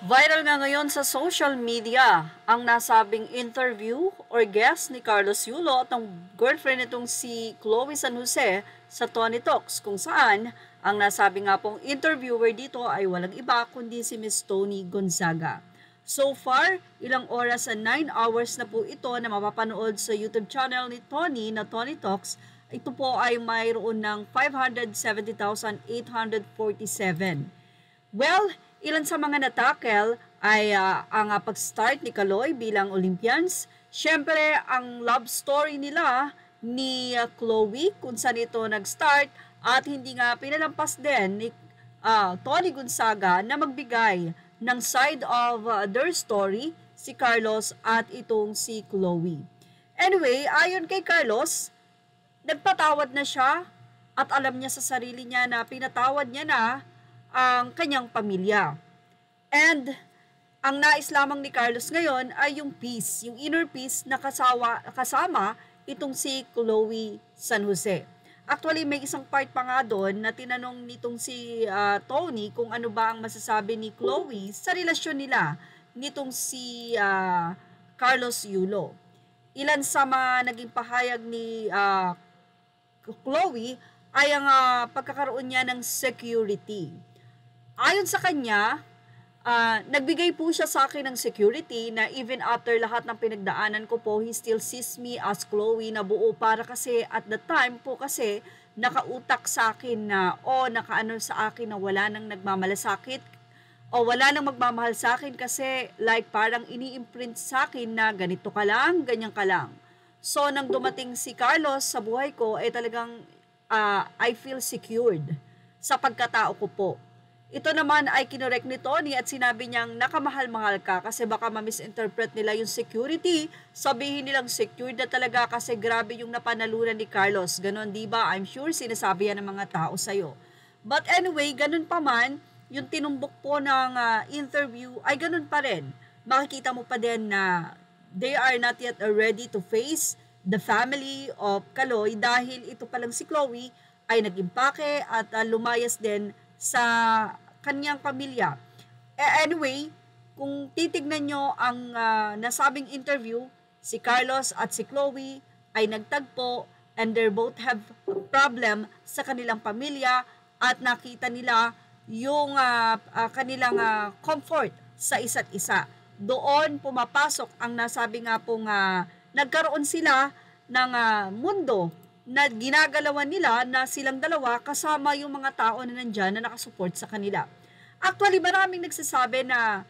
Viral nga ngayon sa social media ang nasabing interview or guest ni Carlos Yulo at ng girlfriend nitong si Chloe San Jose sa Tony Talks, kung saan ang nasabi nga pong interviewer dito ay walang iba kundi si Miss Toni Gonzaga. So far, ilang oras sa 9 hours na po ito na mapapanood sa YouTube channel ni Tony na Tony Talks. Ito po ay mayroon ng 570,847. Well, ilan sa mga natakel ay ang pag-start ni Kaloy bilang Olympians. Siyempre, ang love story nila ni Chloe kung saan ito nag-start at hindi nga pinalampas din ni Toni Gonzaga na magbigay ng side of their story, si Carlos at itong si Chloe. Anyway, ayon kay Carlos, nagpatawad na siya at alam niya sa sarili niya na pinatawad niya na ang kanyang pamilya. And ang nais lamang ni Carlos ngayon ay yung peace, yung inner peace na kasama itong si Chloe San Jose. Actually, may isang part pa nga doon na tinanong nitong si Tony kung ano ba ang masasabi ni Chloe sa relasyon nila nitong si Carlos Yulo. Ilan sa mga naging pahayag ni Chloe ay ang pagkakaroon niya ng security. Ayon sa kanya, nagbigay po siya sa akin ng security na even after lahat ng pinagdaanan ko po, he still sees me as Chloe na buo para kasi at the time po kasi nakautak sa akin na nakaano sa akin na wala nang nagmamalasakit o wala nang magmamahal sa akin kasi like parang ini-imprint sa akin na ganito ka lang, ganyan ka lang. So nang dumating si Carlos sa buhay ko, talagang I feel secured sa pagkatao ko po. Ito naman ay kinorek ni Tony at sinabi niyang nakamahal-mahal ka kasi baka ma-misinterpret nila yung security. Sabihin nilang secured na talaga kasi grabe yung napanalunan ni Carlos. Ganon, diba? I'm sure sinasabi yan ng mga tao sa'yo. But anyway, ganon pa man, yung tinumbok po ng interview ay ganon pa rin. Makikita mo pa din na they are not yet ready to face the family of Kaloy dahil ito palang si Chloe ay nag-impake at lumayas din sa kanyang pamilya. Anyway, kung titignan nyo ang nasabing interview, si Carlos at si Chloe ay nagtagpo and they both have problem sa kanilang pamilya at nakita nila yung kanilang comfort sa isa't isa. Doon pumapasok ang nasabi nga pong nagkaroon sila ng mundo na ginagalawan nila na silang dalawa kasama yung mga tao na nandyan na nakasupport sa kanila. Actually, maraming nagsasabi na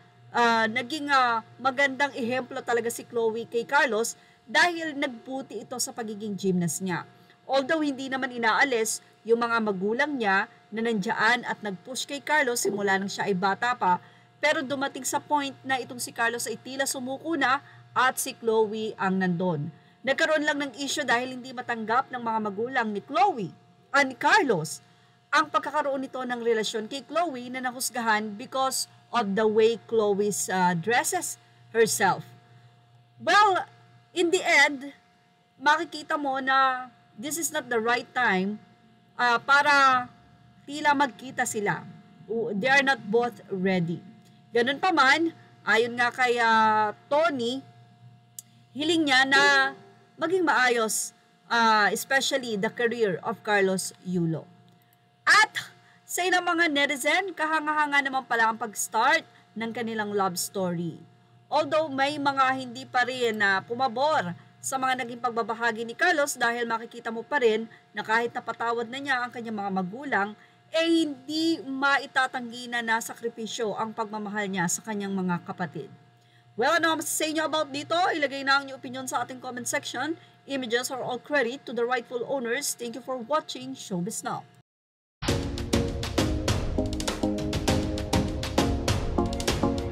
naging magandang ehemplo talaga si Chloe kay Carlos dahil nagbuti ito sa pagiging gymnast niya. Although hindi naman inaalis yung mga magulang niya na nandyan at nag-push kay Carlos simula nang siya ay bata pa, pero dumating sa point na itong si Carlos ay tila sumuko na at si Chloe ang nandun. Nagkaroon lang ng issue dahil hindi matanggap ng mga magulang ni Chloe ni Carlos ang pagkakaroon nito ng relasyon kay Chloe na nahusgahan because of the way Chloe dresses herself. Well, in the end, makikita mo na this is not the right time para tila magkita sila. They are not both ready. Ganun pa man, ayon nga kay Tony, hiling niya na maging maayos, especially the career of Carlos Yulo. At sa ilang mga netizen, kahanga-hanga naman pala ang pag-start ng kanilang love story. Although may mga hindi pa rin pumabor sa mga naging pagbabahagi ni Carlos dahil makikita mo pa rin na kahit napatawad na niya ang kanyang mga magulang, hindi maitatanggi na nasakripisyo ang pagmamahal niya sa kanyang mga kapatid. Well, ano ang masasabi nyo about dito? Ilagay na ang inyong opinion sa ating comment section. Images are all credit to the rightful owners. Thank you for watching Showbiz Now.